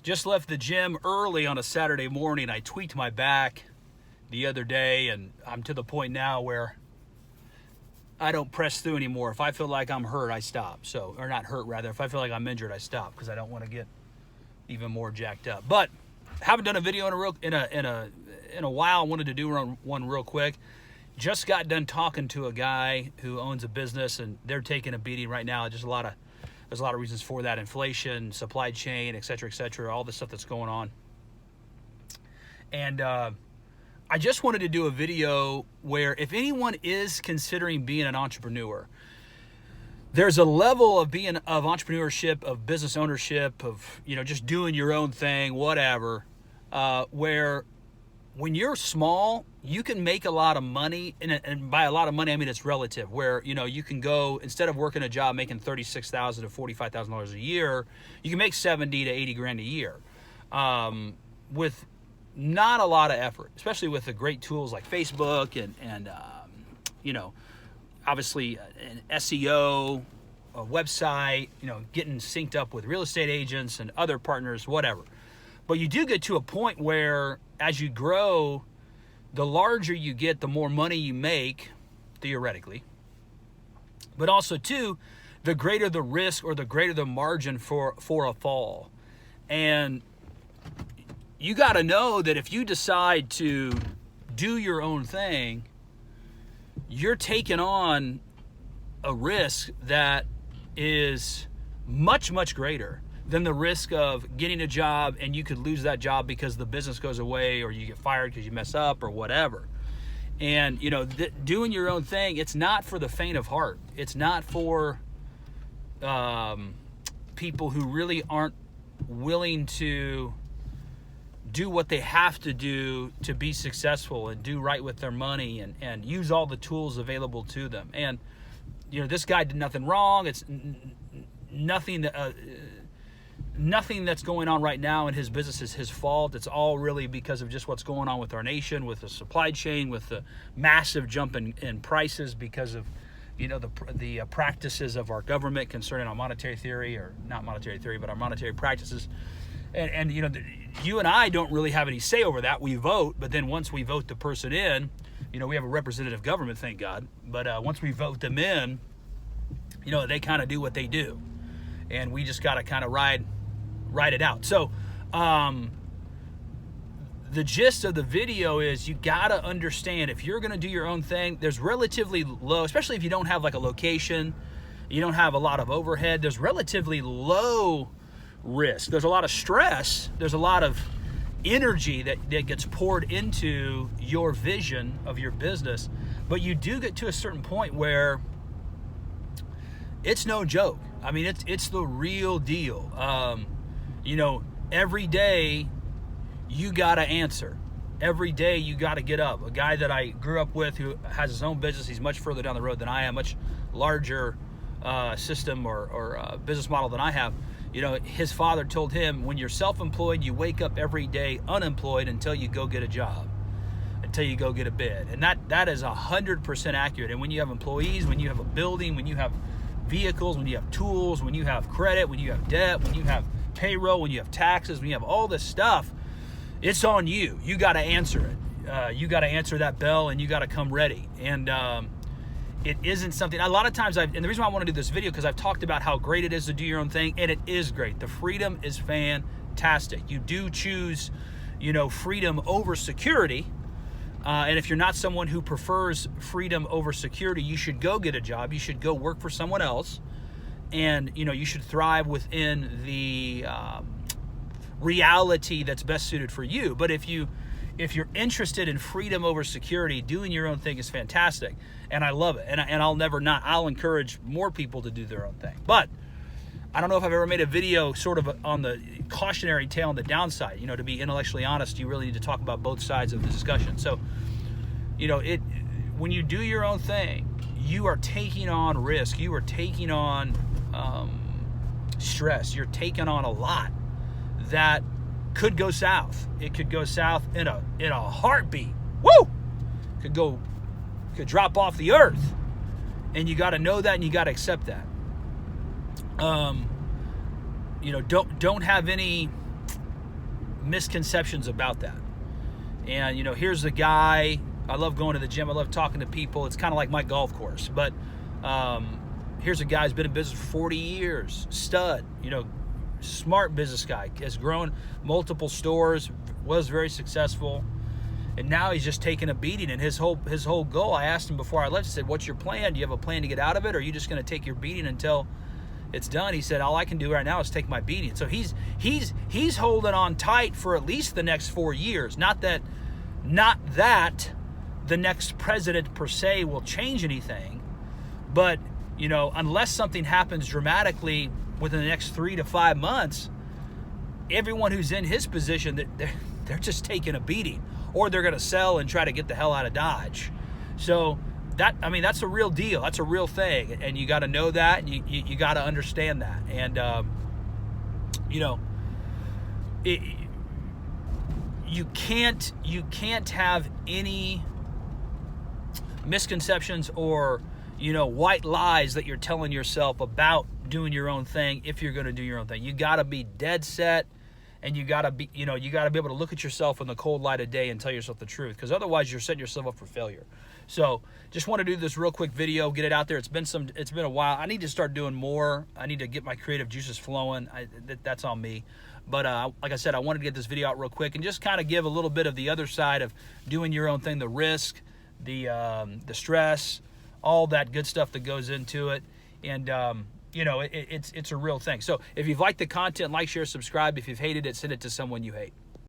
Just left the gym early on a Saturday morning. I tweaked my back the other day, and I'm to the point now where I don't press through anymore. If I feel like I'm hurt, I stop. So, or not hurt, rather. If I feel like I'm injured, I stop because I don't want to get even more jacked up. But haven't done a video in a while. I wanted to do one real quick. Just got done talking to a guy who owns a business, and they're taking a beating right now. There's a lot of reasons for that: inflation, supply chain, et cetera, all the stuff that's going on. And I just wanted to do a video where if anyone is considering being an entrepreneur, there's a level of entrepreneurship, of business ownership, of just doing your own thing, whatever, where when you're small, you can make a lot of money, and by a lot of money, I mean it's relative, where you can go, instead of working a job making $36,000 to $45,000 a year, you can make 70 to 80 grand a year, with not a lot of effort, especially with the great tools like Facebook and obviously an SEO, a website, getting synced up with real estate agents and other partners, whatever. But you do get to a point where as you grow, the larger you get, the more money you make, theoretically. But also, too, the greater the risk or the greater the margin for a fall. And you got to know that if you decide to do your own thing, you're taking on a risk that is much, much greater than the risk of getting a job and you could lose that job because the business goes away, or you get fired because you mess up or whatever. And doing your own thing, it's not for the faint of heart. It's not for people who really aren't willing to do what they have to do to be successful and do right with their money and use all the tools available to them. And this guy did nothing wrong. It's nothing that's going on right now in his business is his fault. It's all really because of just what's going on with our nation, with the supply chain, with the massive jump in prices because of the practices of our government concerning our monetary theory, or not monetary theory, but our monetary practices. And you and I don't really have any say over that. We vote, but then once we vote the person in, we have a representative government, thank God. But once we vote them in, they kind of do what they do, and we just got to kind of ride it out. So the gist of the video is you got to understand, if you're going to do your own thing, there's relatively low, especially if you don't have like a location, you don't have a lot of overhead, there's relatively low risk. There's a lot of stress, there's a lot of energy that gets poured into your vision of your business, but you do get to a certain point where it's no joke. I mean, it's the real deal. Every day you gotta answer. Every day you gotta get up. A guy that I grew up with who has his own business, he's much further down the road than I am, much larger system or business model than I have. His father told him, when you're self-employed, you wake up every day unemployed until you go get a job, until you go get a bid. And that is 100% accurate. And when you have employees, when you have a building, when you have vehicles, when you have tools, when you have credit, when you have debt, when you have payroll, when you have taxes, when you have all this stuff, it's on you. You got to answer it. You got to answer that bell, and you got to come ready. And it isn't something, a lot of times, and the reason why I want to do this video, because I've talked about how great it is to do your own thing, and it is great. The freedom is fantastic. You do choose, freedom over security. And if you're not someone who prefers freedom over security, you should go get a job. You should go work for someone else. And, you should thrive within the reality that's best suited for you. But if you're interested in freedom over security, doing your own thing is fantastic. And I love it. And I'll encourage more people to do their own thing. But I don't know if I've ever made a video sort of on the cautionary tale on the downside. To be intellectually honest, you really need to talk about both sides of the discussion. So, when you do your own thing, you are taking on risk. You are taking on stress. You're taking on a lot that could go south. It could go south in a heartbeat. Woo! Could drop off the earth. And you got to know that, and you got to accept that. Don't have any misconceptions about that. And, you know, here's a guy, I love going to the gym, I love talking to people. It's kind of like my golf course. But here's a guy who's been in business for 40 years, stud, you know, smart business guy, has grown multiple stores, was very successful. And now he's just taking a beating. And his whole goal, I asked him before I left, I said, what's your plan? Do you have a plan to get out of it? Or are you just going to take your beating until it's done? He said, all I can do right now is take my beating. So he's holding on tight for at least the next 4 years. Not that the next president per se will change anything, but, you know, unless something happens dramatically within the next 3 to 5 months, everyone who's in his position, they're just taking a beating, or they're going to sell and try to get the hell out of Dodge. So that's a real deal. That's a real thing. And you got to know that, and you got to understand that. And, you know, you can't have any misconceptions or, you know, white lies that you're telling yourself about doing your own thing if you're going to do your own thing. You got to be dead set. And you gotta be able to look at yourself in the cold light of day and tell yourself the truth, because otherwise you're setting yourself up for failure. So just want to do this real quick video, get it out there. It's been a while. I need to start doing more. I need to get my creative juices flowing. That's on me. But like I said, I wanted to get this video out real quick and just kind of give a little bit of the other side of doing your own thing, the risk, the stress, all that good stuff that goes into it. And you know, it's a real thing. So if you've liked the content, like, share, subscribe. If you've hated it, send it to someone you hate.